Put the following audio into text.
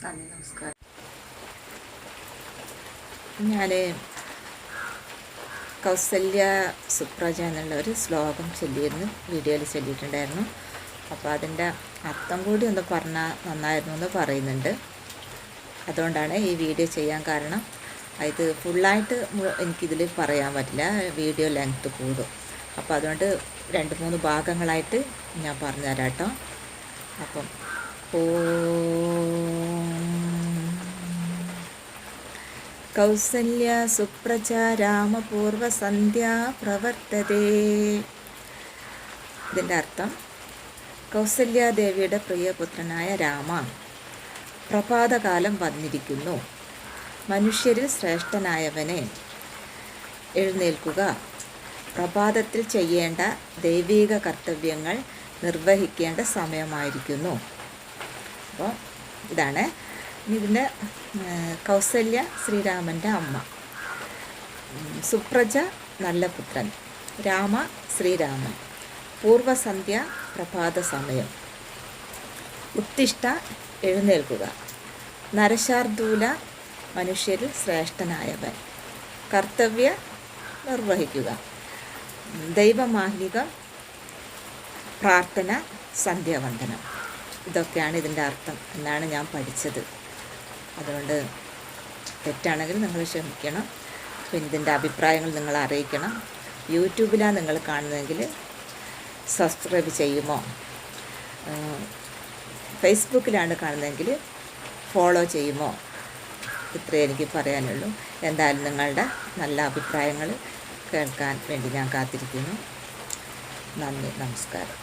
നമസ്കാരം. ഞാൻ കൗസല്യ സുപ്രജ എന്നുള്ള ഒരു ശ്ലോകം ചൊല്ലിയിരുന്നു, വീഡിയോയിൽ ചൊല്ലിയിട്ടുണ്ടായിരുന്നു. അപ്പോൾ അതിൻ്റെ അർത്ഥം കൂടി ഒന്ന് പറഞ്ഞാൽ നന്നായിരുന്നു എന്ന് പറയുന്നുണ്ട്. അതുകൊണ്ടാണ് ഈ വീഡിയോ ചെയ്യാൻ കാരണം. ഇത് ഫുള്ളായിട്ട് എനിക്കിതിൽ പറയാൻ പറ്റില്ല, വീഡിയോ ലെങ്ത്ത് കൂടും. അപ്പോൾ അതുകൊണ്ട് 2-3 ഭാഗങ്ങളായിട്ട് ഞാൻ പറഞ്ഞു തരാം കേട്ടോ. അപ്പം കൗസല്യ സുപ്രജ രാമപൂർവ സന്ധ്യ പ്രവർത്തതേ. ഇതിൻ്റെ അർത്ഥം, കൗസല്യാദേവിയുടെ പ്രിയപുത്രനായ രാമ, പ്രഭാതകാലം വന്നിരിക്കുന്നു. മനുഷ്യരിൽ ശ്രേഷ്ഠനായവനെ, എഴുന്നേൽക്കുക. പ്രഭാതത്തിൽ ചെയ്യേണ്ട ദൈവിക കർത്തവ്യങ്ങൾ നിർവഹിക്കേണ്ട സമയമായിരിക്കുന്നു. അപ്പോൾ ഇതാണ് ഇതിൻ്റെ കൗസല്യ ശ്രീരാമൻ്റെ അമ്മ, സുപ്രജ നല്ല പുത്രൻ, രാമ ശ്രീരാമൻ, പൂർവസന്ധ്യ പ്രഭാത സമയം, ഉത്തിഷ്ഠ എഴുന്നേൽക്കുക, നരശാർദൂല മനുഷ്യരിൽ ശ്രേഷ്ഠനായവൻ, കർത്തവ്യ നിർവഹിക്കുക, ദൈവമാഹികം പ്രാർത്ഥന സന്ധ്യാവന്ദനം. ഇതൊക്കെയാണ് ഇതിൻ്റെ അർത്ഥം എന്നാണ് ഞാൻ പഠിച്ചത്. അതുകൊണ്ട് തെറ്റാണെങ്കിൽ നിങ്ങൾ ക്ഷമിക്കണം. പിന്നെ ഇതിൻ്റെ അഭിപ്രായങ്ങൾ നിങ്ങൾ അറിയിക്കണം. യൂട്യൂബിലാണ് നിങ്ങൾ കാണുന്നതെങ്കിൽ സബ്സ്ക്രൈബ് ചെയ്യുമോ, ഫേസ്ബുക്കിലാണ് കാണുന്നതെങ്കിൽ ഫോളോ ചെയ്യുമോ, ഇത്രയേ എനിക്ക് പറയാനുള്ളൂ. എന്തായാലും നിങ്ങളുടെ നല്ല അഭിപ്രായങ്ങൾ കേൾക്കാൻ വേണ്ടി ഞാൻ കാത്തിരിക്കുന്നു. നന്ദി, നമസ്കാരം.